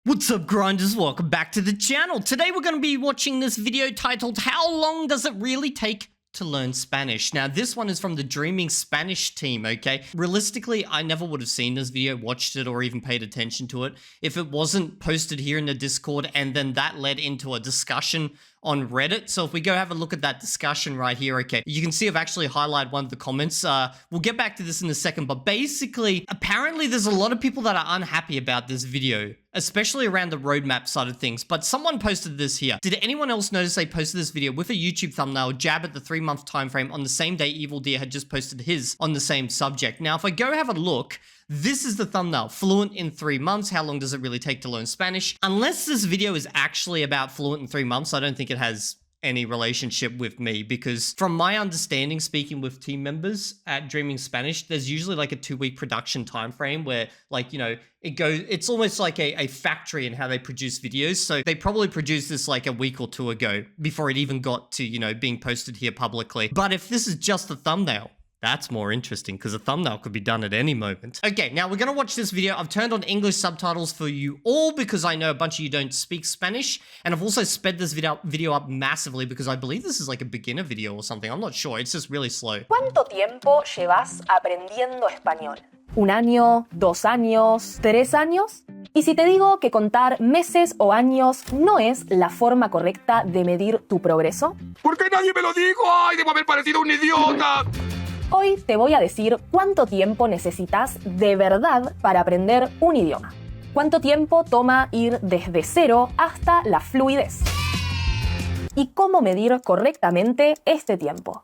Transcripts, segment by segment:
What's up, grinders? Welcome back to the channel. Today we're going to be watching this video titled How Long Does It Really Take to Learn Spanish? Now, this one is from the Dreaming Spanish team, okay? Realistically, I never would have seen this video, watched it, or even paid attention to it if it wasn't posted here in the Discord, and then that led into a discussion on Reddit. So if we go have a look at that discussion right here, okay, you can see I've actually highlighted one of the comments. We'll get back to this in a second, but basically, apparently there's a lot of people that are unhappy about this video, especially around the roadmap side of things. But someone posted this here. Did anyone else notice they posted this video with a YouTube thumbnail, jab at the 3-month time frame on the same day Evildea had just posted his on the same subject? Now, if I go have a look, this is the thumbnail. Fluent in 3 months. How long does it really take to learn Spanish? Unless this video is actually about fluent in 3 months, I don't think it has any relationship with me, because from my understanding, speaking with team members at Dreaming Spanish, there's usually like a 2-week production time frame where, like, you know, it's almost like a factory in how they produce videos. So they probably produced this like a week or two ago before it even got to, you know, being posted here publicly. But if this is just a thumbnail, that's more interesting, because a thumbnail could be done at any moment. Okay, now we're going to watch this video. I've turned on English subtitles for you all because I know a bunch of you don't speak Spanish. And I've also sped this video up massively because I believe this is like a beginner video or something. I'm not sure. It's just really slow. ¿Cuánto tiempo llevas aprendiendo español? ¿Un año? ¿2 años? ¿3 años? Y si te digo que contar meses o años no es la forma correcta de medir tu progreso? ¿Por qué nadie me lo dijo? ¡Ay, debo haber parecido un idiota! Hoy te voy a decir cuánto tiempo necesitas de verdad para aprender un idioma. Cuánto tiempo toma ir desde cero hasta la fluidez. Y cómo medir correctamente este tiempo.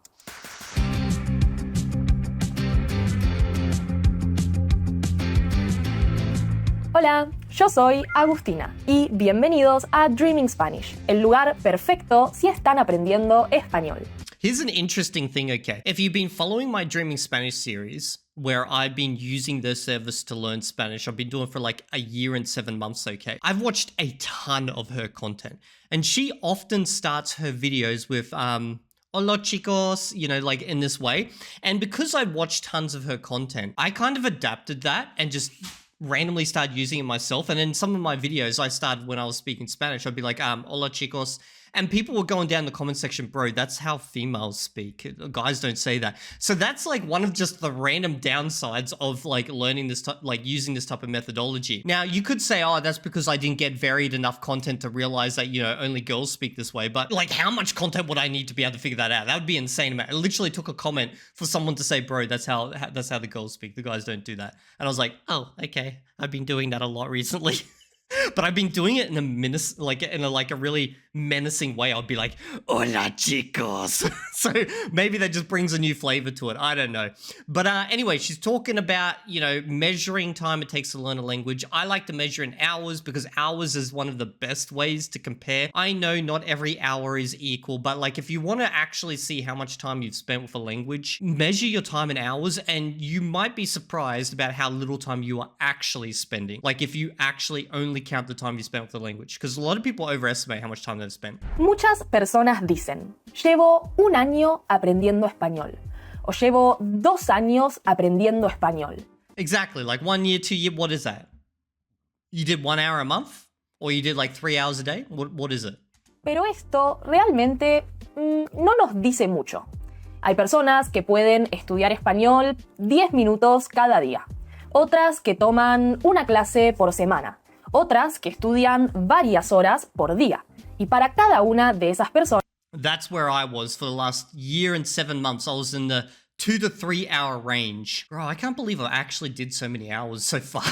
Hola, yo soy Agustina y bienvenidos a Dreaming Spanish, el lugar perfecto si están aprendiendo español. Here's an interesting thing, okay? If you've been following my Dreaming Spanish series, where I've been using their service to learn Spanish, I've been doing it for like a year and 7 months, okay? I've watched a ton of her content, and she often starts her videos with, Hola chicos, you know, like in this way. And because I watched tons of her content, I kind of adapted that and just randomly started using it myself. And in some of my videos I started when I was speaking Spanish, I'd be like, hola chicos. And people were going down the comment section, bro, that's how females speak. Guys don't say that. So that's like one of just the random downsides of like learning this, like using this type of methodology. Now you could say, oh, that's because I didn't get varied enough content to realize that, you know, only girls speak this way. But like, how much content would I need to be able to figure that out? That would be insane. It literally took a comment for someone to say, bro, that's how the girls speak. The guys don't do that. And I was like, oh, okay. I've been doing that a lot recently. But I've been doing it in a really menacing way. I'll be like, hola chicos. So maybe that just brings a new flavor to it. I don't know. But anyway, she's talking about, you know, measuring time it takes to learn a language. I like to measure in hours because hours is one of the best ways to compare. I know not every hour is equal, but like if you want to actually see how much time you've spent with a language, measure your time in hours and you might be surprised about how little time you are actually spending. Like if you actually only count the time you spent with the language, because a lot of people overestimate how much time they've spent. Muchas personas dicen, llevo 1 año aprendiendo español, o llevo 2 años aprendiendo español. Exactly, like 1 year, 2 year, what is that? You did 1 hour a month? Or you did like 3 hours a day? What is it? Pero esto realmente no nos dice mucho. Hay personas que pueden estudiar español 10 minutos cada día, otras que toman una clase por semana, otras que estudian varias horas por día. Y para cada una de esas personas... That's where I was for the last year and 7 months. I was in the 2 to 3 hour range. Bro, I can't believe I actually did so many hours so far.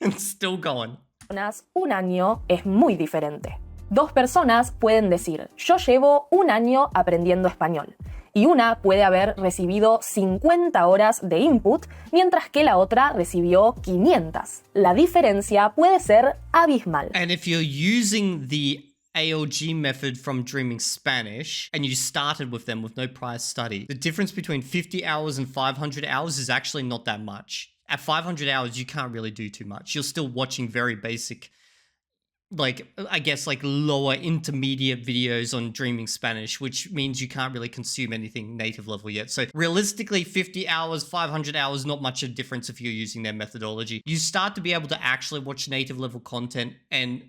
And still going. Un año es muy diferente. 2 personas pueden decir, yo llevo 1 año aprendiendo español. Y una puede haber recibido 50 horas de input, mientras que la otra recibió 500. La diferencia puede ser abismal. And if you're using the ALG method from Dreaming Spanish and you started with them with no prior study, the difference between 50 hours and 500 hours is actually not that much. At 500 hours, you can't really do too much. You're still watching very basic like, I guess, like lower intermediate videos on Dreaming Spanish, which means you can't really consume anything native level yet. So realistically, 50 hours, 500 hours, not much of a difference if you're using their methodology. You start to be able to actually watch native level content and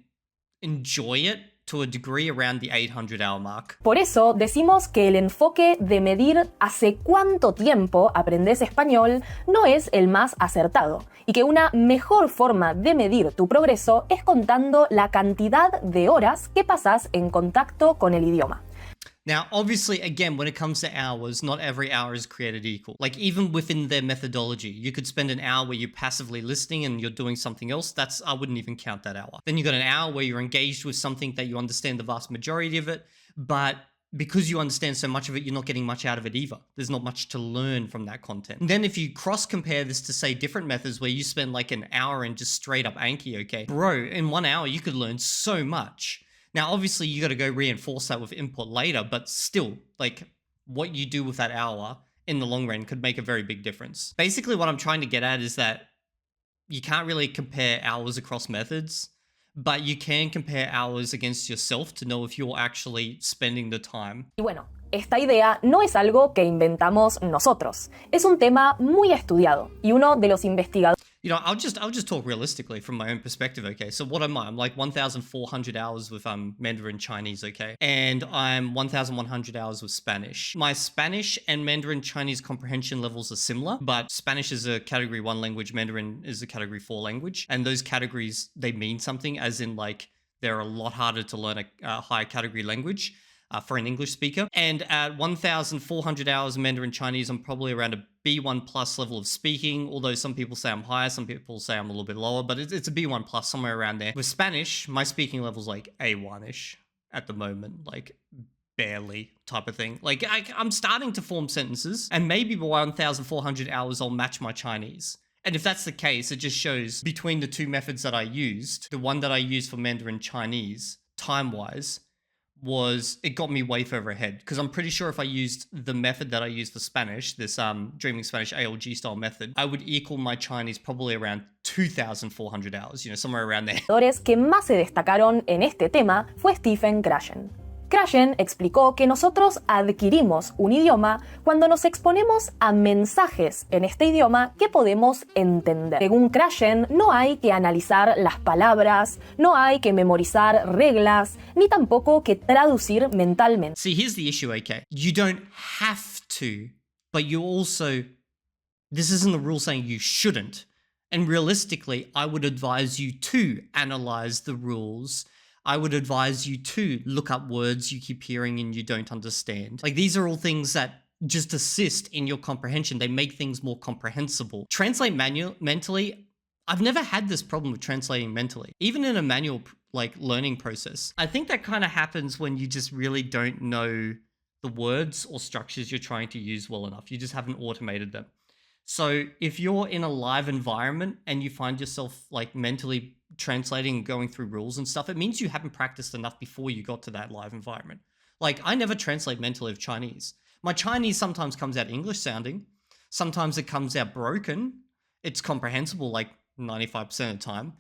enjoy it to a degree around the 800-hour mark. Por eso decimos que el enfoque de medir hace cuánto tiempo aprendes español no es el más acertado y que una mejor forma de medir tu progreso es contando la cantidad de horas que pasas en contacto con el idioma. Now, obviously, again, when it comes to hours, not every hour is created equal. Like, even within their methodology, you could spend an hour where you're passively listening and you're doing something else. I wouldn't even count that hour. Then you got an hour where you're engaged with something that you understand the vast majority of it, but because you understand so much of it, you're not getting much out of it either. There's not much to learn from that content. And then if you cross-compare this to, say, different methods where you spend like an hour and just straight up Anki, okay? Bro, in 1 hour, you could learn so much. Now, obviously, you got to go reinforce that with input later, but still, like, what you do with that hour in the long run could make a very big difference. Basically, what I'm trying to get at is that you can't really compare hours across methods, but you can compare hours against yourself to know if you're actually spending the time. Y bueno, esta idea no es algo que inventamos nosotros. Es un tema muy estudiado y uno de los investigadores. You know, I'll just talk realistically from my own perspective, okay? So what am I? I'm like 1,400 hours with Mandarin Chinese, okay? And I'm 1,100 hours with Spanish. My Spanish and Mandarin Chinese comprehension levels are similar, but Spanish is a category 1 language, Mandarin is a category 4 language. And those categories, they mean something, as in like they're a lot harder to learn a higher category language for an English speaker. And at 1,400 hours Mandarin Chinese, I'm probably around a B1 plus level of speaking, although some people say I'm higher, some people say I'm a little bit lower, but it's a B1 plus, somewhere around there. With Spanish, my speaking level's like A1-ish at the moment, like barely type of thing. Like I'm starting to form sentences, and maybe by 1,400 hours I'll match my Chinese. And if that's the case, it just shows between the two methods that I used, the one that I used for Mandarin Chinese, time-wise, it got me way further ahead, because I'm pretty sure if I used the method that I used for Spanish, this Dreaming Spanish ALG style method, I would equal my Chinese probably around 2,400 hours, you know, somewhere around there. Que más se destacaron en este tema fue Stephen Krashen. Krashen explicó que nosotros adquirimos un idioma cuando nos exponemos a mensajes en este idioma que podemos entender. Según Krashen, no hay que analizar las palabras, no hay que memorizar reglas, ni tampoco que traducir mentalmente. See, here's the issue, okay? You don't have to, but you also... This isn't the rule saying you shouldn't. And realistically, I would advise you to analyze the rules. I would advise you to look up words you keep hearing and you don't understand. Like, these are all things that just assist in your comprehension. They make things more comprehensible. Translate mentally. I've never had this problem with translating mentally, even in a manual like learning process. I think that kind of happens when you just really don't know the words or structures you're trying to use well enough. You just haven't automated them. So if you're in a live environment and you find yourself like mentally translating and going through rules and stuff, it means you haven't practiced enough before you got to that live environment. Like, I never translate mentally of Chinese. My Chinese sometimes comes out English sounding. Sometimes it comes out broken. It's comprehensible like 95% of the time.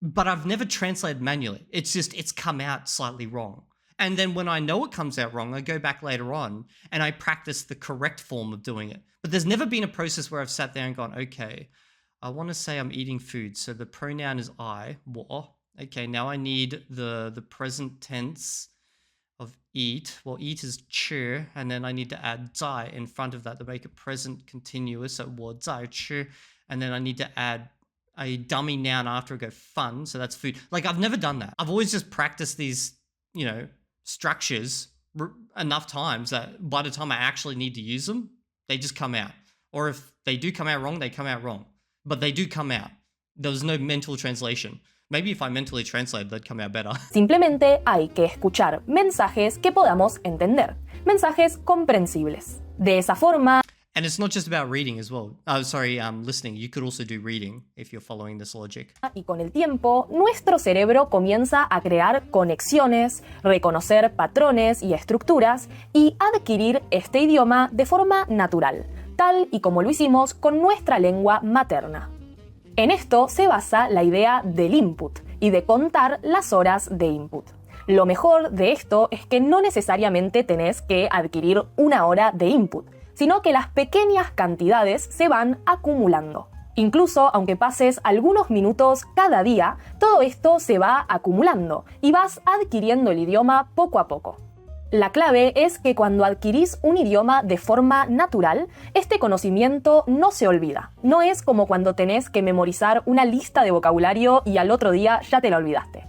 But I've never translated manually. It's come out slightly wrong. And then when I know it comes out wrong, I go back later on and I practice the correct form of doing it. But there's never been a process where I've sat there and gone, okay, I want to say I'm eating food. So the pronoun is I, wo. Okay, now I need the present tense of eat. Well, eat is 吃, and then I need to add 在 in front of that to make it present continuous. So 我在吃, and then I need to add a dummy noun after I go fun. So that's food. Like, I've never done that. I've always just practiced these, you know, structures enough times that by the time I actually need to use them, they just come out. Or if they do come out wrong, they come out wrong. But they do come out. There was no mental translation. Maybe if I mentally translated, they'd come out better. Simplemente hay que escuchar mensajes que podamos entender. Mensajes comprensibles. De esa forma... And it's not just about reading as well. Listening. You could also do reading if you're following this logic. Y con el tiempo, nuestro cerebro comienza a crear conexiones, reconocer patrones y estructuras y adquirir este idioma de forma natural, tal y como lo hicimos con nuestra lengua materna. En esto se basa la idea del input, y de contar las horas de input. Lo mejor de esto es que no necesariamente tenés que adquirir una hora de input, sino que las pequeñas cantidades se van acumulando. Incluso aunque pases algunos minutos cada día, todo esto se va acumulando y vas adquiriendo el idioma poco a poco. La clave es que cuando adquirís un idioma de forma natural, este conocimiento no se olvida. No es como cuando tenés que memorizar una lista de vocabulario y al otro día ya te la olvidaste.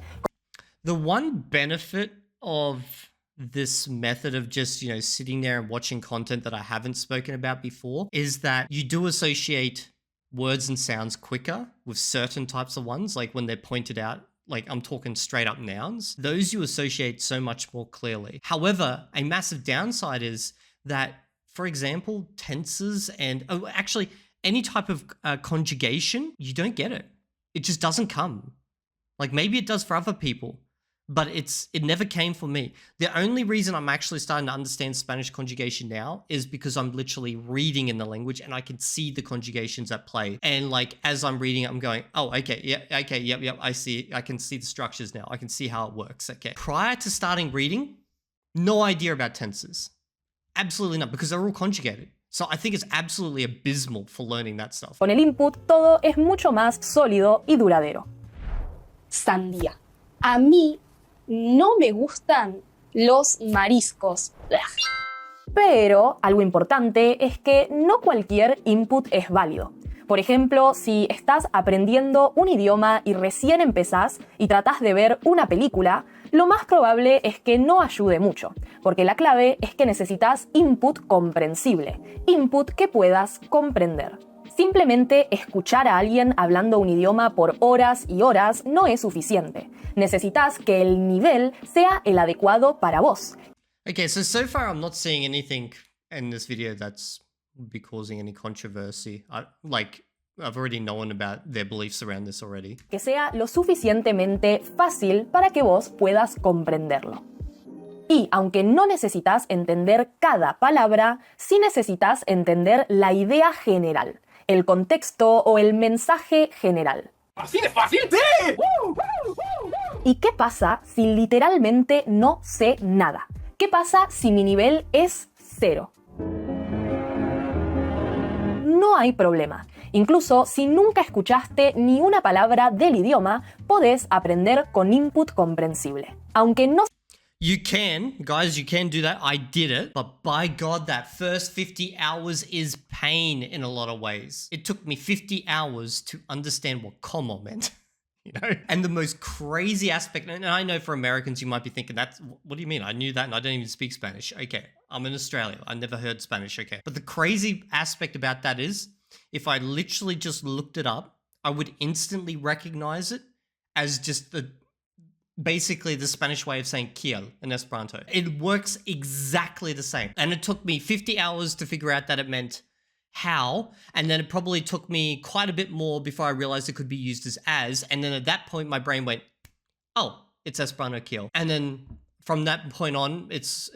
The one benefit of this method of just, sitting there and watching content that I haven't spoken about before is that you do associate words and sounds quicker with certain types of ones, like when they're pointed out, like I'm talking straight up nouns. Those you associate so much more clearly. However, a massive downside is that, for example, tenses and actually any type of conjugation, you don't get it. It just doesn't come. Like maybe it does for other people, but it never came for me. The only reason I'm actually starting to understand Spanish conjugation now is because I'm literally reading in the language and I can see the conjugations at play. And like, as I'm reading it, I'm going, oh, okay, yep, I see, I can see the structures now. I can see how it works, okay. Prior to starting reading, no idea about tenses. Absolutely not, because they're all conjugated. So I think it's absolutely abysmal for learning that stuff. Con el input, todo es mucho más sólido y duradero. Sandía. A mí no me gustan los mariscos. Pero algo importante es que no cualquier input es válido. Por ejemplo, si estás aprendiendo un idioma y recién empezás y tratás de ver una película, lo más probable es que no ayude mucho, porque la clave es que necesitas input comprensible, input que puedas comprender. Simplemente escuchar a alguien hablando un idioma por horas y horas no es suficiente. Necesitas que el nivel sea el adecuado para vos. Okay, so far I'm not seeing anything in this video that's be causing any controversy. I've already known about their beliefs around this already. Que sea lo suficientemente fácil para que vos puedas comprenderlo. Y aunque no necesitas entender cada palabra, sí necesitas entender la idea general, el contexto o el mensaje general. ¿Así de fácil? ¡Sí! ¿Y qué pasa si literalmente no sé nada? ¿Qué pasa si mi nivel es 0? No hay problema. Incluso si nunca escuchaste ni una palabra del idioma, podés aprender con input comprensible. Aunque no You can, guys, you can do that. I did it. But by God, that first 50 hours is pain in a lot of ways. It took me 50 hours to understand what comma meant. And the most crazy aspect, and I know for Americans, you might be thinking, what do you mean? I knew that and I don't even speak Spanish. Okay, I'm in Australia. I never heard Spanish. Okay. But the crazy aspect about that is, if I literally just looked it up, I would instantly recognize it as just basically the Spanish way of saying kiel in Esperanto. It works exactly the same. And it took me 50 hours to figure out that it meant how, and then it probably took me quite a bit more before I realized it could be used as, and then at that point my brain went, oh, it's Esperanto kiel. And then from that point on,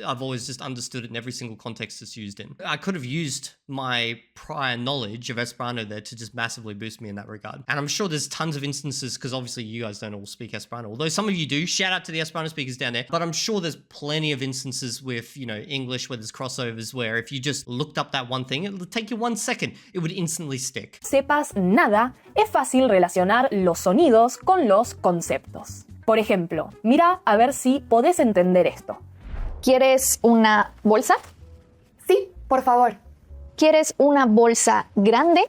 I've always just understood it in every single context it's used in. I could have used my prior knowledge of Esperanto there to just massively boost me in that regard. And I'm sure there's tons of instances, because obviously you guys don't all speak Esperanto, although some of you do. Shout out to the Esperanto speakers down there. But I'm sure there's plenty of instances with, English where there's crossovers where if you just looked up that one thing, it would take you 1 second. It would instantly stick. sepas nada, es fácil relacionar los sonidos con los conceptos. Por ejemplo, mira a ver si podés entender esto. ¿Quieres una bolsa? Sí, por favor. ¿Quieres una bolsa grande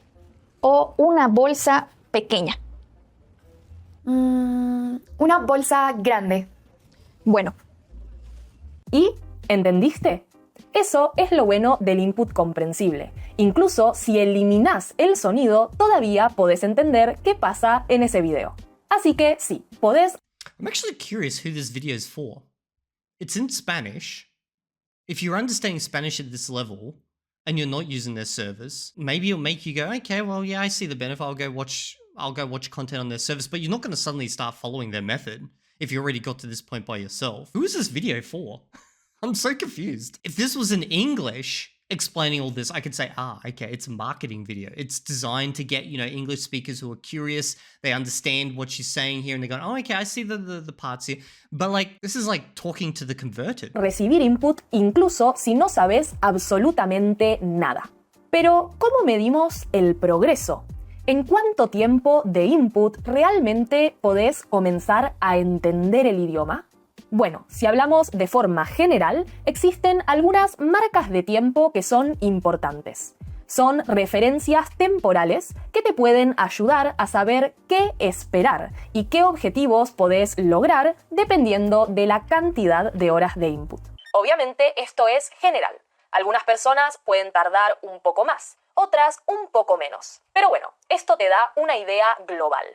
o una bolsa pequeña? Una bolsa grande. Bueno, ¿Y entendiste? Eso es lo bueno del input comprensible. Incluso si eliminás el sonido, todavía podés entender qué pasa en ese video. Así que sí, podés. I'm actually curious who this video is for. It's in Spanish. If you're understanding Spanish at this level and you're not using their service, maybe it'll make you go, okay, well, yeah, I see the benefit. I'll go watch content on their service, but you're not going to suddenly start following their method if you already got to this point by yourself. Who is this video for? I'm so confused. If this was in English, explaining all this, I could say, okay, it's a marketing video. It's designed to get, English speakers who are curious. They understand what she's saying here and they're going, oh, okay, I see the parts here. But this is like talking to the converted. Recibir input incluso si no sabes absolutamente nada. Pero, ¿cómo medimos el progreso? ¿En cuánto tiempo de input realmente podés comenzar a entender el idioma? Bueno, si hablamos de forma general, existen algunas marcas de tiempo que son importantes. Son referencias temporales que te pueden ayudar a saber qué esperar y qué objetivos podés lograr dependiendo de la cantidad de horas de input. Obviamente esto es general. Algunas personas pueden tardar un poco más, otras un poco menos. Pero bueno, esto te da una idea global.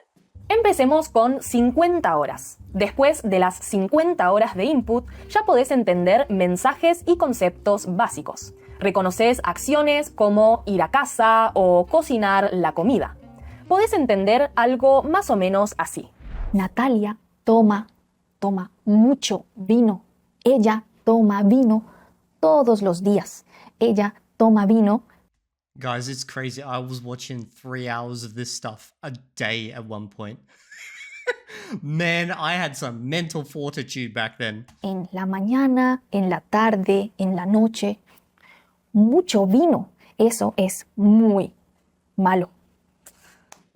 Empecemos con 50 horas. Después de las 50 horas de input, ya podés entender mensajes y conceptos básicos. Reconoces acciones como ir a casa o cocinar la comida. Podés entender algo más o menos así. Natalia toma mucho vino. Ella toma vino todos los días. Ella toma vino. Guys, it's crazy. I was watching 3 hours of this stuff a day at one point. Man, I had some mental fortitude back then. En la mañana, en la tarde, en la noche. Mucho vino. Eso es muy malo.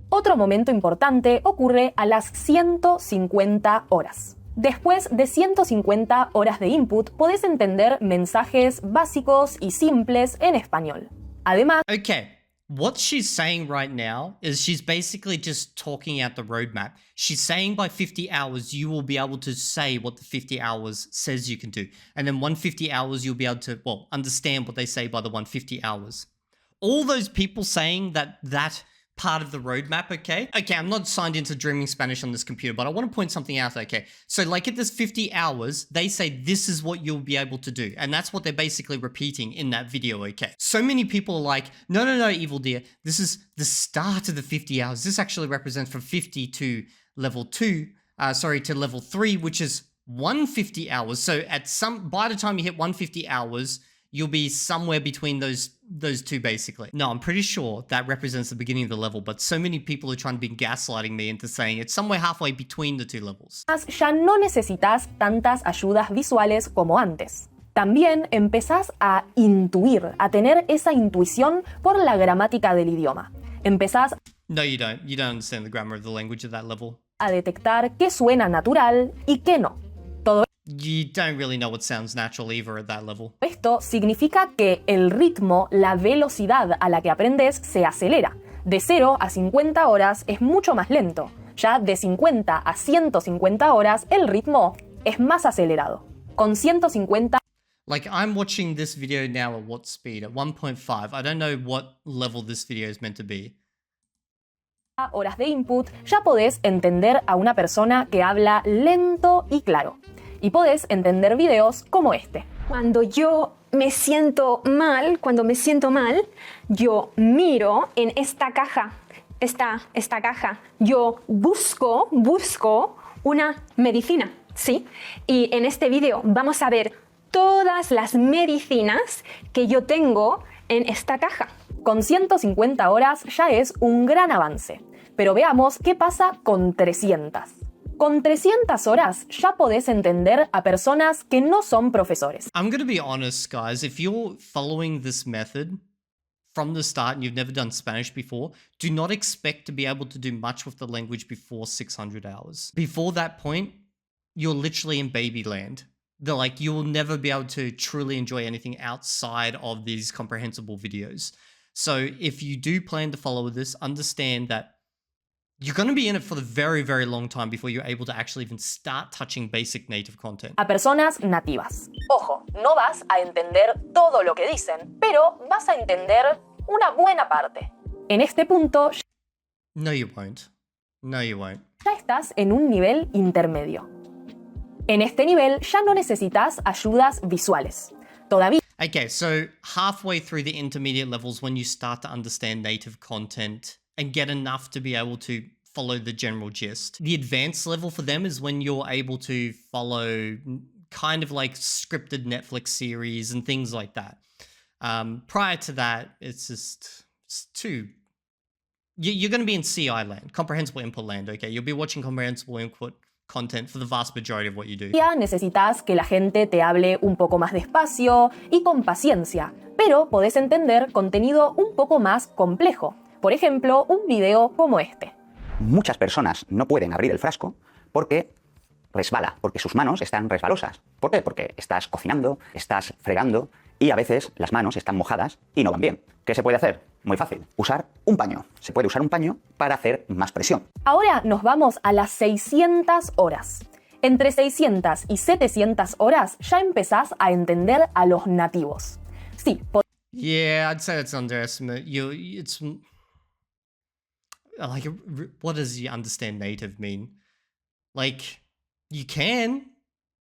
Otro momento importante ocurre a las 150 horas. Después de 150 horas de input, podés entender mensajes básicos y simples en español. Además, Okay, what she's saying right now is she's basically just talking out the roadmap. She's saying by 50 hours, you will be able to say what the 50 hours says you can do. And then 150 hours, you'll be able to, understand what they say by the 150 hours. All those people saying that part of the roadmap, okay, I'm not signed into Dreaming Spanish on this computer, but I want to point something out, okay? So at this 50 hours, they say this is what you'll be able to do. And that's what they're basically repeating in that video, okay? So many people are like, no, Evildea, this is the start of the 50 hours. This actually represents from 50 to level 2, to level 3, which is 150 hours. So by the time you hit 150 hours, you'll be somewhere between those two, basically. No, I'm pretty sure that represents the beginning of the level, but so many people are trying to be gaslighting me into saying it's somewhere halfway between the two levels. ya no necesitas tantas ayudas visuales como antes. También empezás a intuir, a tener esa intuición por la gramática del idioma. Empezás No, you don't. You don't understand the grammar of the language at that level. a detectar qué suena natural y qué no. Todo You don't really know what sounds natural either at that level. esto significa que el ritmo, la velocidad a la que aprendes se acelera. De 0 a 50 horas es mucho más lento. Ya de 50 a 150 horas el ritmo es más acelerado. Con 150 I'm watching this video now at what speed? At 1.5. I don't know what level this video is meant to be. horas de input, ya podés entender a una persona que habla lento y claro. Y podés entender videos como este. Cuando me siento mal, yo miro en esta caja, esta caja. Yo busco una medicina, ¿sí? Y en este video vamos a ver todas las medicinas que yo tengo en esta caja. Con 150 horas ya es un gran avance. Pero veamos qué pasa con 300. Con 300 horas ya podés entender a personas que no son profesores. I'm going to be honest, guys. If you're following this method from the start and you've never done Spanish before, do not expect to be able to do much with the language before 600 hours. Before that point, you're literally in baby land. You will never be able to truly enjoy anything outside of these comprehensible videos. So if you do plan to follow this, understand that you're going to be in it for the very, very long time before you're able to actually even start touching basic native content. A personas nativas. Ojo, no vas a entender todo lo que dicen, pero vas a entender una buena parte. En este punto No, you won't. No, you won't. ya estás en un nivel intermedio. En este nivel ya no necesitas ayudas visuales. Todavía Okay, so halfway through the intermediate levels, when you start to understand native content and get enough to be able to follow the general gist. The advanced level for them is when you're able to follow kind of like scripted Netflix series and things like that. Prior to that, it's too... You're going to be in CI land, comprehensible input land, okay? You'll be watching comprehensible input content for the vast majority of what you do. Ya necesitas que la gente te hable un poco más despacio y con paciencia, pero podés entender contenido un poco más complejo. Por ejemplo, un video como este. Muchas personas no pueden abrir el frasco porque resbala, porque sus manos están resbalosas. ¿Por qué? Porque estás cocinando, estás fregando y a veces las manos están mojadas y no van bien. ¿Qué se puede hacer? Muy fácil, usar un paño. Se puede usar un paño para hacer más presión. Ahora nos vamos a las 600 horas. Entre 600 y 700 horas ya empezás a entender a los nativos. Sí, Yeah, I'd say that's an underestimate. It's like, what does you understand native mean? Like, you can,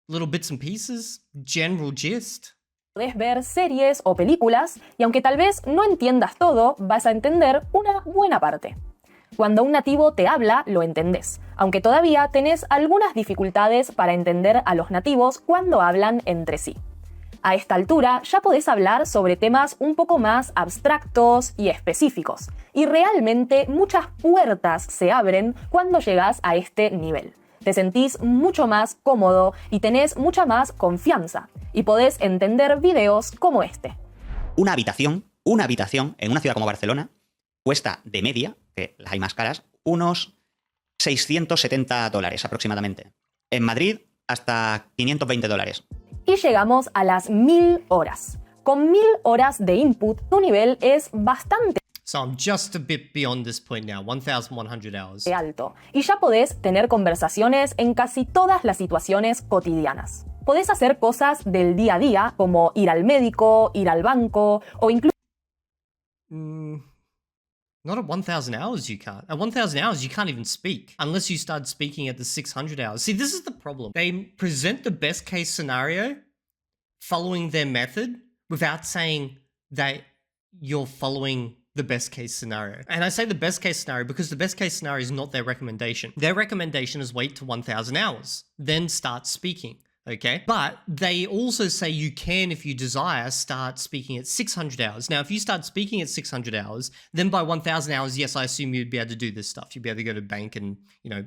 little bits and pieces, general gist. podés ver series o películas y aunque tal vez no entiendas todo, vas a entender una buena parte. Cuando un nativo te habla, lo entendés, aunque todavía tenés algunas dificultades para entender a los nativos cuando hablan entre sí. A esta altura ya podés hablar sobre temas un poco más abstractos y específicos, y realmente muchas puertas se abren cuando llegas a este nivel. Te sentís mucho más cómodo y tenés mucha más confianza, y podés entender videos como este. Una habitación en una ciudad como Barcelona cuesta de media, que las hay más caras, unos $670 aproximadamente. En Madrid, hasta $520. Y llegamos a las 1000 horas. Con 1000 horas de input, tu nivel es bastante So I'm just a bit beyond this point now, 1,100 hours. alto. Y ya podés tener conversaciones en casi todas las situaciones cotidianas. Podés hacer cosas del día a día, como ir al médico, ir al banco, o incluso Not at 1,000 hours you can't. At 1,000 hours you can't even speak unless you start speaking at the 600 hours. See, this is the problem. They present the best case scenario following their method without saying that you're following the best case scenario. And I say the best case scenario because the best case scenario is not their recommendation. Their recommendation is wait to 1,000 hours, then start speaking. Okay, but they also say you can, if you desire, start speaking at 600 hours. Now, if you start speaking at 600 hours, then by 1,000 hours, yes, I assume you'd be able to do this stuff. You'd be able to go to bank and,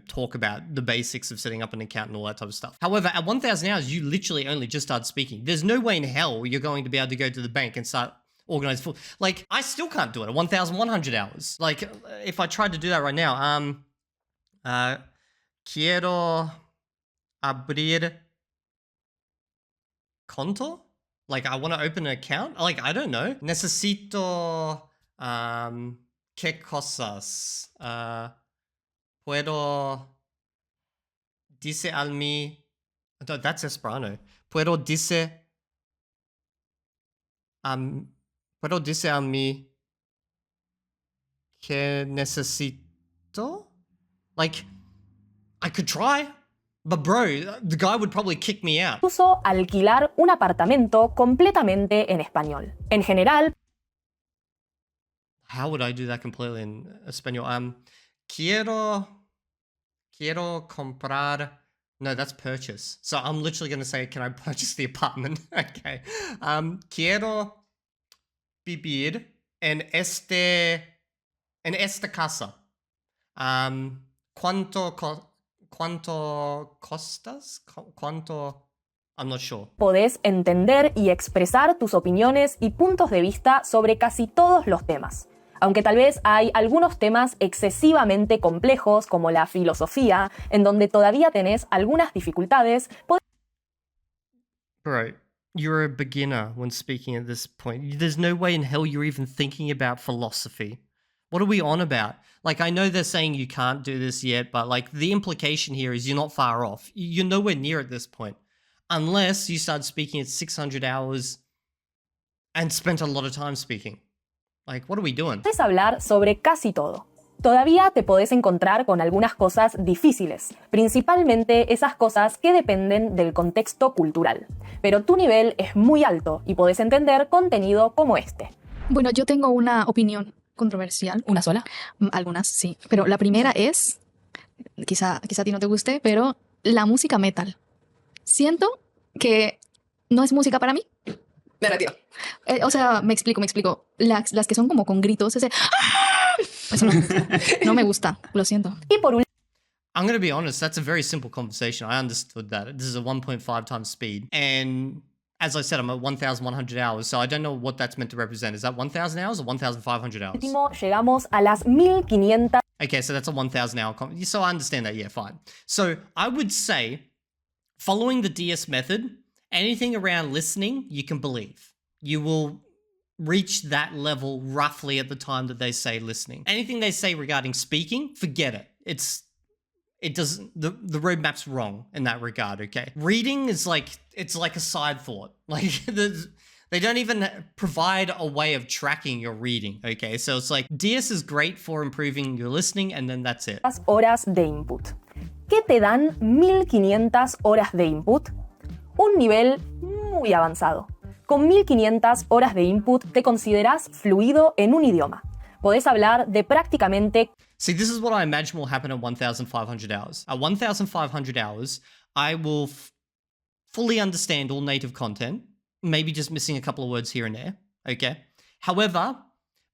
talk about the basics of setting up an account and all that type of stuff. However, at 1,000 hours, you literally only just start speaking. There's no way in hell you're going to be able to go to the bank and start organized full. Like, I still can't do it at 1,100 hours. Like, if I tried to do that right now, quiero abrir conto? Like, I want to open an account? Like, I don't know. Necesito, ¿qué cosas? Puedo, dice al mí, no, that's Esperanto. Puedo dice a mí que necesito? Like, I could try. But bro, the guy would probably kick me out. incluso alquilar un apartamento completamente en español. En general, How would I do that completely in español? Quiero comprar. No, that's purchase. So I'm literally going to say, can I purchase the apartment? Okay. Quiero vivir en esta casa. ¿Cuánto costas? ¿Cuánto? I'm not sure. podés entender y expresar tus opiniones y puntos de vista sobre casi todos los temas. Aunque tal vez hay algunos temas excesivamente complejos, como la filosofía, en donde todavía tenés algunas dificultades, Bro, you're a beginner when speaking at this point. There's no way in hell you're even thinking about philosophy. What are we on about? Like, I know they're saying you can't do this yet, but like the implication here is you're not far off. You're nowhere near at this point. Unless you start speaking at 600 hours and spent a lot of time speaking. Like, what are we doing? podés hablar sobre casi todo. Todavía te podés encontrar con algunas cosas difíciles, principalmente esas cosas que dependen del contexto cultural. Pero tu nivel es muy alto y podés entender contenido como este. Bueno, yo tengo una opinión controversial. ¿Una sola? Algunas sí. Pero la primera es, quizá a ti no te guste, pero la música metal. Siento que no es música para mí. Negativo. O sea, me explico. Las que son como con gritos, ese... ¡Ah! Eso no me gusta. No me gusta, lo siento. Y por I'm going to be honest, that's a very simple conversation. I understood that. This is a 1.5 times speed. And as I said, I'm at 1,100 hours, so I don't know what that's meant to represent. Is that 1,000 hours or 1,500 hours? último llegamos a las 1500 Okay, so that's a 1,000 hour so I understand that, yeah, fine. So I would say, following the DS method, anything around listening, you can believe. You will reach that level roughly at the time that they say listening. Anything they say regarding speaking, forget it. It doesn't, the roadmap's wrong in that regard, okay? Reading is like, it's like a side thought. Like, they don't even provide a way of tracking your reading, okay? So it's like, DS is great for improving your listening, and then that's it. horas de input. ¿Qué te dan 1500 horas de input? Un nivel muy avanzado. Con 1500 horas de input te consideras fluido en un idioma. Podés hablar de prácticamente... See, this is what I imagine will happen at 1,500 hours. At 1,500 hours, I will fully understand all native content, maybe just missing a couple of words here and there, okay? However,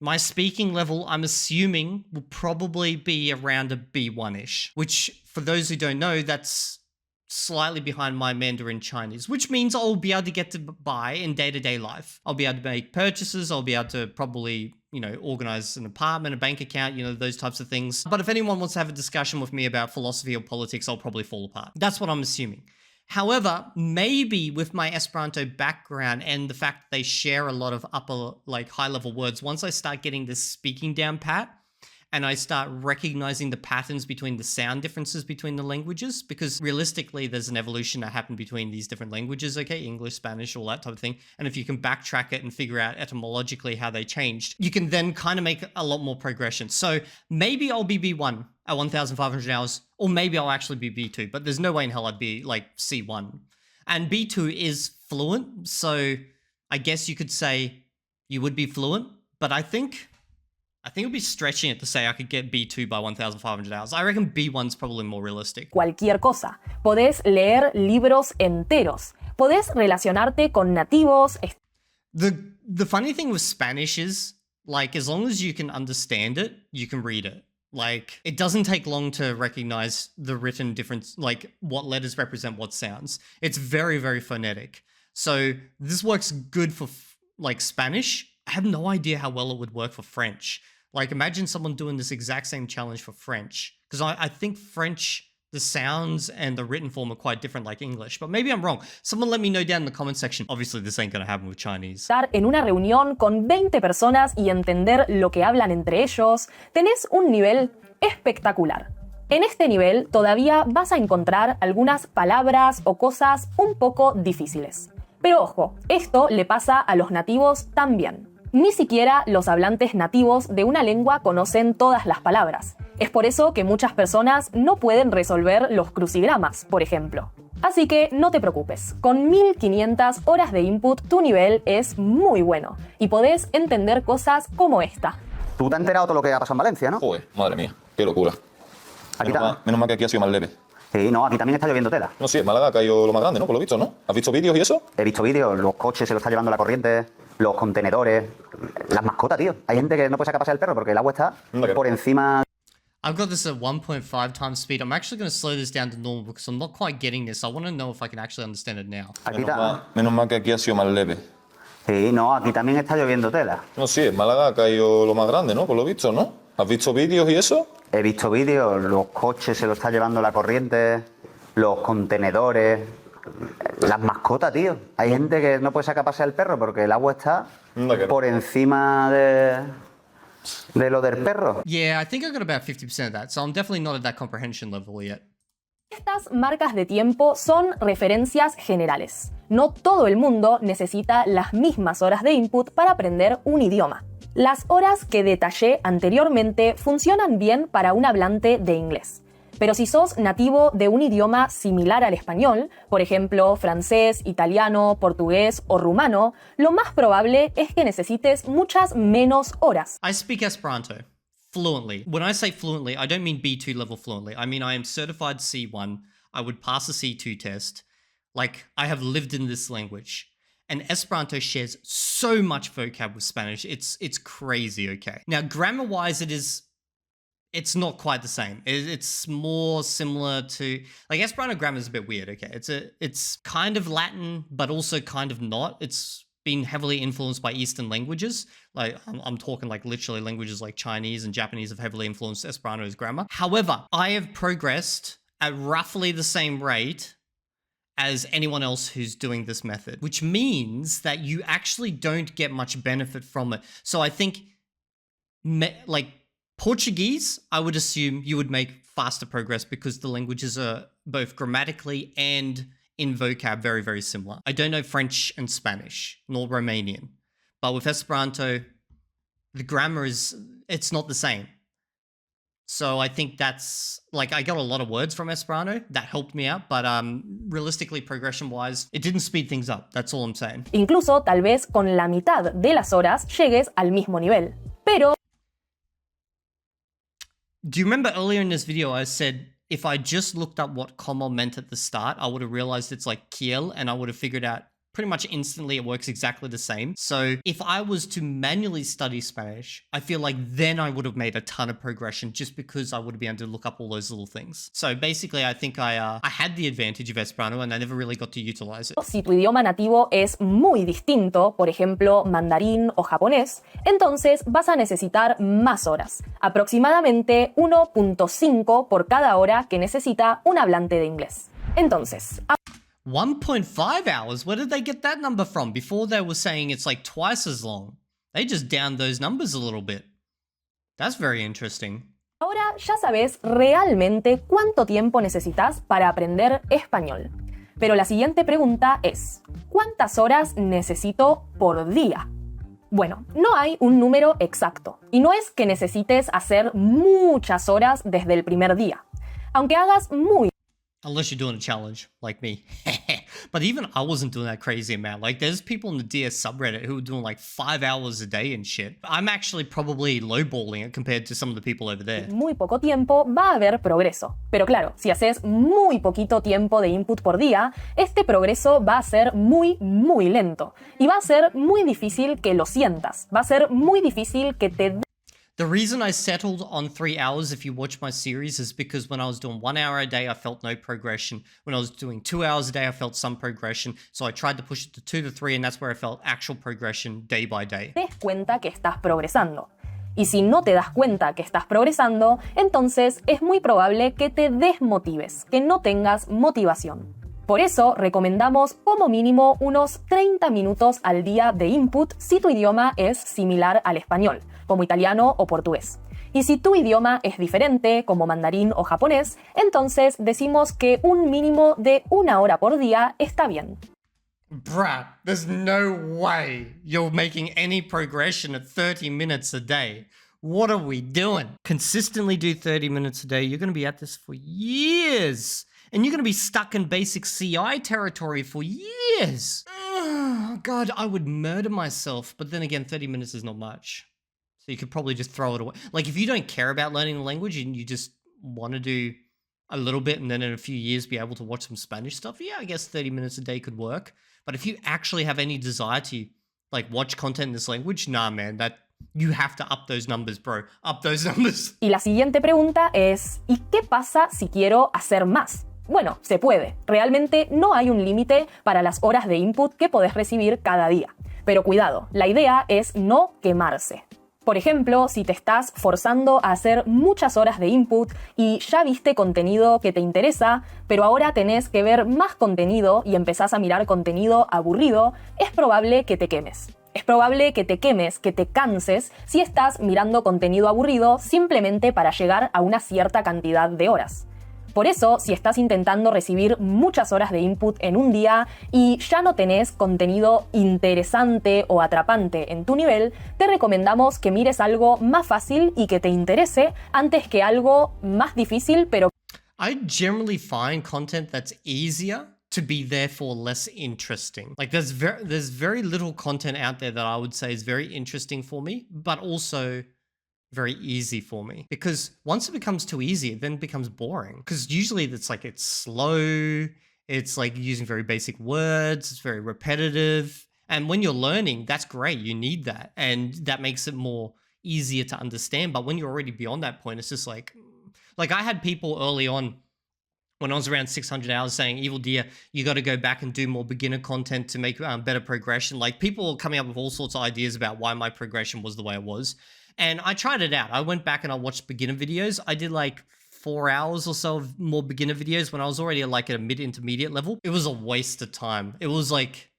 my speaking level, I'm assuming, will probably be around a B1-ish, which, for those who don't know, that's slightly behind my Mandarin Chinese, which means I'll be able to get to buy in day-to-day life. I'll be able to make purchases, I'll be able to probably, organize an apartment, a bank account, those types of things. But if anyone wants to have a discussion with me about philosophy or politics, I'll probably fall apart. That's what I'm assuming. However, maybe with my Esperanto background and the fact that they share a lot of high-level words, once I start getting this speaking down pat, and I start recognizing the patterns between the sound differences between the languages, because realistically, there's an evolution that happened between these different languages, okay? English, Spanish, all that type of thing. And if you can backtrack it and figure out etymologically how they changed, you can then kind of make a lot more progression. So maybe I'll be B1 at 1,500 hours, or maybe I'll actually be B2, but there's no way in hell I'd be like C1. And B2 is fluent, so I guess you could say you would be fluent, but I think it would be stretching it to say I could get B2 by 1,500 hours. I reckon B1's probably more realistic. Cualquier cosa. Podés leer libros enteros. Podés relacionarte con nativos. The funny thing with Spanish is, as long as you can understand it, you can read it. It doesn't take long to recognize the written difference, what letters represent what sounds. It's very, very phonetic. So this works good for, Spanish. I have no idea how well it would work for French. Imagine someone doing this exact same challenge for French. Because I think French, the sounds and the written form are quite different like English. But maybe I'm wrong. Someone let me know down in the comment section. Obviously, this ain't gonna happen with Chinese. Estar en una reunión con 20 personas y entender lo que hablan entre ellos, tenés un nivel espectacular. En este nivel todavía vas a encontrar algunas palabras o cosas un poco difíciles. Pero ojo, esto le pasa a los nativos también. Ni siquiera los hablantes nativos de una lengua conocen todas las palabras. Es por eso que muchas personas no pueden resolver los crucigramas, por ejemplo. Así que no te preocupes, con 1500 horas de input tu nivel es muy bueno y podés entender cosas como esta. Tú te has enterado de todo lo que ha pasado en Valencia, ¿no? Joder, madre mía, qué locura. Menos mal que aquí ha sido más leve. Sí, no, aquí también está lloviendo tela. No, sí, en Málaga ha caído lo más grande, ¿no? Por lo visto, ¿no? ¿Has visto vídeos y eso? He visto vídeos, los coches se los está llevando la corriente, los contenedores, las mascotas, tío. Hay gente que no puede sacar a pasear el perro porque el agua está por encima. I've got this at 1.5 times speed. I'm actually going to slow this down to normal because I'm not quite getting this. I want to know if I can actually understand it now. Menos mal que aquí ha sido más leve. Sí, no, aquí también está lloviendo tela. No, sí, en Málaga ha caído lo más grande, ¿no? Por lo visto, ¿no? ¿Has visto vídeos y eso? He visto vídeos, los coches se los está llevando la corriente, los contenedores, las mascotas, tío. Hay gente que no puede sacar a pasear el perro porque el agua está por encima de lo del perro. Yeah, I think I got about 50% of that, so I'm definitely not at that comprehension level yet. Estas marcas de tiempo son referencias generales. No todo el mundo necesita las mismas horas de input para aprender un idioma. Las horas que detallé anteriormente funcionan bien para un hablante de inglés. Pero si sos nativo de un idioma similar al español, por ejemplo, francés, italiano, portugués o rumano, lo más probable es que necesites muchas menos horas. I speak Esperanto fluently. When I say fluently, I don't mean B2 level fluently. I mean I am certified C1. I would pass a C2 test. I have lived in this language. And Esperanto shares so much vocab with Spanish. It's crazy, okay? Now, grammar-wise, it's not quite the same. It's more similar to, like, Esperanto grammar is a bit weird, okay? It's kind of Latin, but also kind of not. It's been heavily influenced by Eastern languages. Like, I'm talking like literally languages like Chinese and Japanese have heavily influenced Esperanto's grammar. However, I have progressed at roughly the same rate as anyone else who's doing this method, which means that you actually don't get much benefit from it. So I think, like, Portuguese, I would assume you would make faster progress because the languages are both grammatically and in vocab very, very similar. I don't know French and Spanish, nor Romanian. But with Esperanto, the grammar it's not the same. So I think that's, like, I got a lot of words from Esperanto. That helped me out. But realistically, progression-wise, it didn't speed things up. That's all I'm saying. Incluso, tal vez con la mitad de las horas llegues al mismo nivel. Pero... Do you remember earlier in this video I said if I just looked up what como meant at the start, I would have realized it's like kiel, and I would have figured out pretty much instantly it works exactly the same. So if I was to manually study Spanish, I feel like then I would have made a ton of progression just because I would have been able to look up all those little things. So basically I think I had the advantage of Esperanto and I never really got to utilize it. Si tu idioma nativo es muy distinto, por ejemplo, mandarín o japonés, entonces vas a necesitar más horas, aproximadamente 1.5 por cada hora que necesita un hablante de inglés. Entonces, 1.5 hours? Where did they get that number from? Before they were saying it's like twice as long. They just downed those numbers a little bit. That's very interesting. Ahora ya sabes realmente cuánto tiempo necesitas para aprender español. Pero la siguiente pregunta es, ¿cuántas horas necesito por día? Bueno, no hay un número exacto, y no es que necesites hacer muchas horas desde el primer día. Aunque hagas muy... Unless you're doing a challenge, like me. But even I wasn't doing that crazy amount. Like, there's people in the DS subreddit who are doing like 5 hours a day and shit. I'm actually probably lowballing it compared to some of the people over there. Muy poco tiempo va a haber progreso. Pero claro, si haces muy poquito tiempo de input por día, este progreso va a ser muy, muy lento. Y va a ser muy difícil que lo sientas. Va a ser muy difícil que te... The reason I settled on 3 hours, if you watch my series, is because when I was doing 1 hour a day, I felt no progression. When I was doing 2 hours a day, I felt some progression. So I tried to push it to 2 to 3, and that's where I felt actual progression day by day. Te des cuenta que estás progresando. Y si no te das cuenta que estás progresando, entonces es muy probable que te desmotives, que no tengas motivación. Por eso recomendamos como mínimo unos 30 minutos al día de input si tu idioma es similar al español, como italiano o portugués. Y si tu idioma es diferente, como mandarín o japonés, entonces decimos que un mínimo de 1 hora por día está bien. Bruh, there's no way you're making any progression at 30 minutes a day. What are we doing? Consistently do 30 minutes a day, you're going to be at this for years. And you're going to be stuck in basic CI territory for years. Oh, God, I would murder myself. But then again, 30 minutes is not much. So you could probably just throw it away. Like, if you don't care about learning the language and you just want to do a little bit and then in a few years be able to watch some Spanish stuff, yeah, I guess 30 minutes a day could work. But if you actually have any desire to, like, watch content in this language, nah, man, that... You have to up those numbers, bro. Up those numbers. Y la siguiente pregunta es, ¿y qué pasa si quiero hacer más? Bueno, se puede. Realmente no hay un límite para las horas de input que podés recibir cada día. Pero cuidado, la idea es no quemarse. Por ejemplo, si te estás forzando a hacer muchas horas de input y ya viste contenido que te interesa, pero ahora tenés que ver más contenido y empezás a mirar contenido aburrido, es probable que te quemes. Es probable que te quemes, que te canses si estás mirando contenido aburrido simplemente para llegar a una cierta cantidad de horas. Por eso, si estás intentando recibir muchas horas de input en un día y ya no tenés contenido interesante o atrapante en tu nivel, te recomendamos que mires algo más fácil y que te interese antes que algo más difícil, pero... I generally find content that's easier to be therefore less interesting. Like, there's very little content out there that I would say is very interesting for me, but also very easy for me. Because once it becomes too easy, it then becomes boring. Because usually it's slow, it's like using very basic words, it's very repetitive, And when you're learning, that's great. You need that. And that makes it more easier to understand. But when you're already beyond that point, it's just like I had people early on when I was around 600 hours saying, Evildea, you got to go back and do more beginner content to make better progression. Like, people were coming up with all sorts of ideas about why my progression was the way it was. And I tried it out. I went back and I watched beginner videos. I did like 4 hours or so of more beginner videos when I was already like at a mid-intermediate level. It was a waste of time. It was like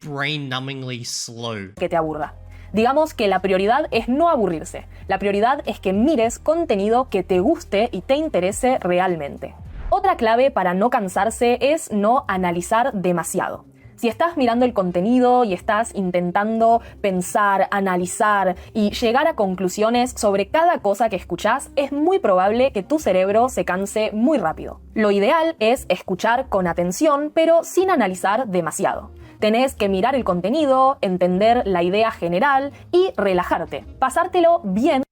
brain-numbingly slow. Que te aburra. Digamos que la prioridad es no aburrirse. La prioridad es que mires contenido que te guste y te interese realmente. Otra clave para no cansarse es no analizar demasiado. Si estás mirando el contenido y estás intentando pensar, analizar y llegar a conclusiones sobre cada cosa que escuchás, es muy probable que tu cerebro se canse muy rápido. Lo ideal es escuchar con atención, pero sin analizar demasiado. Tenés que mirar el contenido, entender la idea general y relajarte. Pasártelo bien.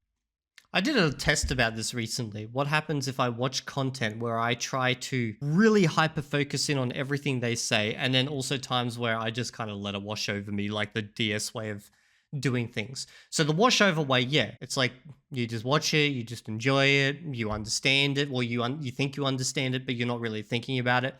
I did a test about this recently. What happens if I watch content where I try to really hyper-focus in on everything they say, and then also times where I just kind of let it wash over me, like the DS way of doing things. So the wash over way, yeah, it's like you just watch it, you just enjoy it, you understand it, or you think you understand it, but you're not really thinking about it.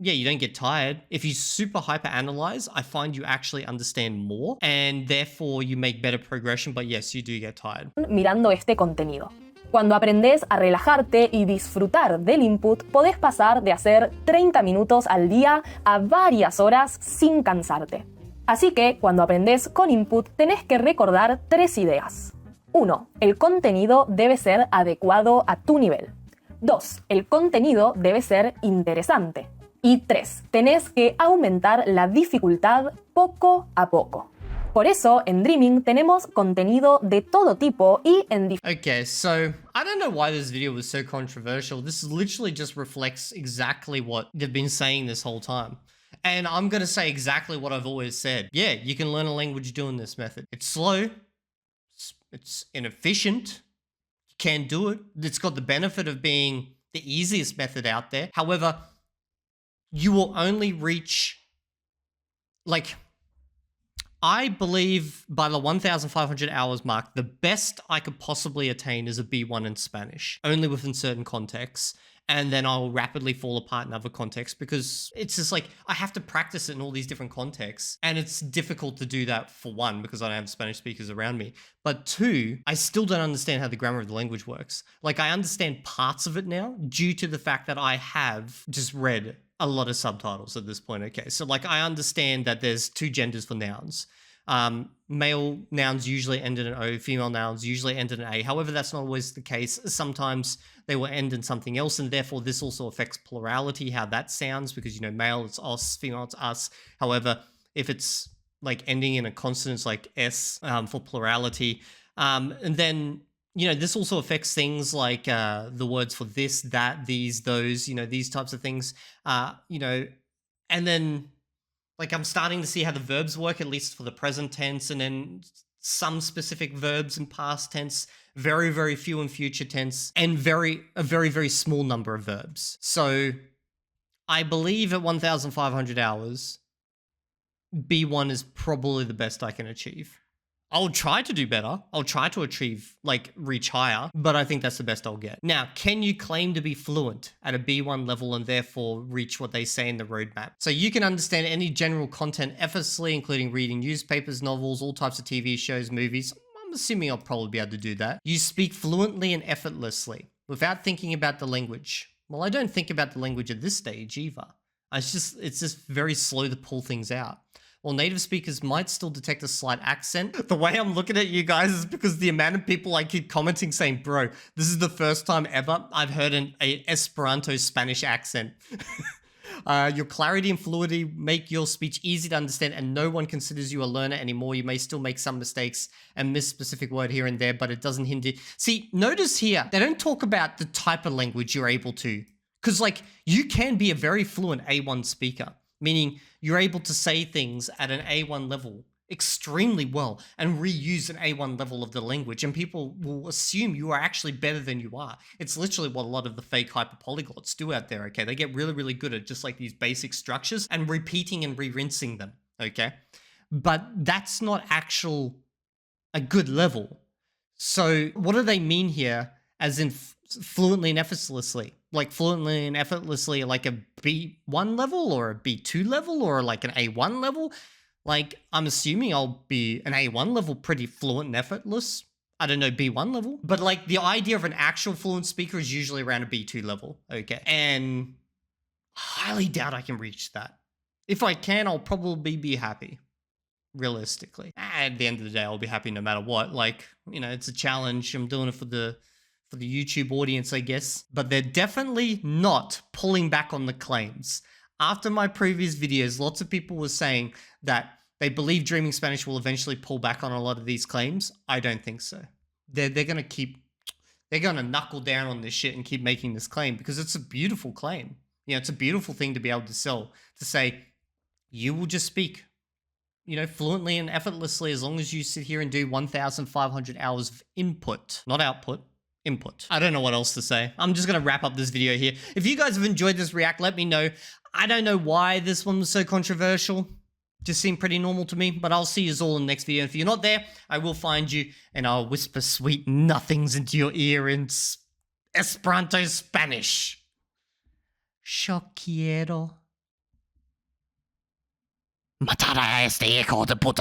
Yeah, you don't get tired. If you super hyper analyze, I find you actually understand more and therefore you make better progression, but yes, you do get tired. Mirando este contenido. Cuando aprendes a relajarte y disfrutar del input, podés pasar de hacer 30 minutos al día a varias horas sin cansarte. Así que, cuando aprendes con input, tenés que recordar 3 ideas. 1. El contenido debe ser adecuado a tu nivel. 2. El contenido debe ser interesante. Y 3. Tenés que aumentar la dificultad poco a poco. Por eso, en Dreaming tenemos contenido de todo tipo y en Okay, so I don't know why this video was so controversial. This literally just reflects exactly what they've been saying this whole time. And I'm going to say exactly what I've always said. Yeah, you can learn a language doing this method. It's slow. It's inefficient. You can't do it. It's got the benefit of being the easiest method out there. However, you will only reach, like, I believe by the 1,500 hours mark, the best I could possibly attain is a B1 in Spanish, only within certain contexts. And then I'll rapidly fall apart in other contexts because it's just like, I have to practice it in all these different contexts. And it's difficult to do that, for one, because I don't have Spanish speakers around me. But 2, I still don't understand how the grammar of the language works. Like, I understand parts of it now due to the fact that I have just read a lot of subtitles at this point. Okay, so like, I understand that there's 2 genders for nouns. Male nouns usually end in an O, female nouns usually end in an A. However, that's not always the case. Sometimes they will end in something else, and therefore this also affects plurality, how that sounds, because, you know, male it's us, female it's us. However, if it's like ending in a consonant like S for plurality, and then, you know, this also affects things like the words for this, that, these, those, you know, these types of things, you know, and then, like, I'm starting to see how the verbs work, at least for the present tense, and then some specific verbs in past tense, very, very few in future tense, and a very, very small number of verbs. So I believe at 1,500 hours, B1 is probably the best I can achieve. I'll try to do better. I'll try to achieve, like, reach higher, but I think that's the best I'll get. Now, can you claim to be fluent at a B1 level and therefore reach what they say in the roadmap? So you can understand any general content effortlessly, including reading newspapers, novels, all types of TV shows, movies. I'm assuming I'll probably be able to do that. You speak fluently and effortlessly without thinking about the language. Well, I don't think about the language at this stage either. It's just very slow to pull things out. While native speakers might still detect a slight accent, the way I'm looking at you guys is because the amount of people I keep commenting saying, bro, this is the first time ever I've heard an Esperanto Spanish accent. Your clarity and fluidity make your speech easy to understand, and no one considers you a learner anymore. You may still make some mistakes and miss specific word here and there, but it doesn't hinder. See, notice here, they don't talk about the type of language you're able to. Because, like, you can be a very fluent A1 speaker, meaning you're able to say things at an A1 level extremely well and reuse an A1 level of the language, and people will assume you are actually better than you are. It's literally what a lot of the fake hyperpolyglots do out there, okay? They get really, really good at just like these basic structures and repeating and re-rinsing them, okay? But that's not a good level. So what do they mean here as in fluently and effortlessly? Like fluently and effortlessly like a B1 level or a B2 level or like an A1 level? Like, I'm assuming I'll be an A1 level pretty fluent and effortless. I don't know, B1 level. But like the idea of an actual fluent speaker is usually around a B2 level, okay? And highly doubt I can reach that. If I can, I'll probably be happy, realistically. At the end of the day, I'll be happy no matter what. Like, you know, it's a challenge. I'm doing it for the YouTube audience, I guess. But they're definitely not pulling back on the claims. After my previous videos, lots of people were saying that they believe Dreaming Spanish will eventually pull back on a lot of these claims. I don't think so. They're gonna knuckle down on this shit and keep making this claim because it's a beautiful claim. You know, it's a beautiful thing to be able to sell, to say, you will just speak, you know, fluently and effortlessly as long as you sit here and do 1,500 hours of input, not output. Input. I don't know what else to say. I'm just gonna wrap up this video here. If you guys have enjoyed this react, let me know. I don't know why this one was so controversial. Just seemed pretty normal to me, but I'll see you all in the next video. If you're not there, I will find you and I'll whisper sweet nothings into your ear in Esperanto Spanish. Yo quiero matar a este hijo de puta.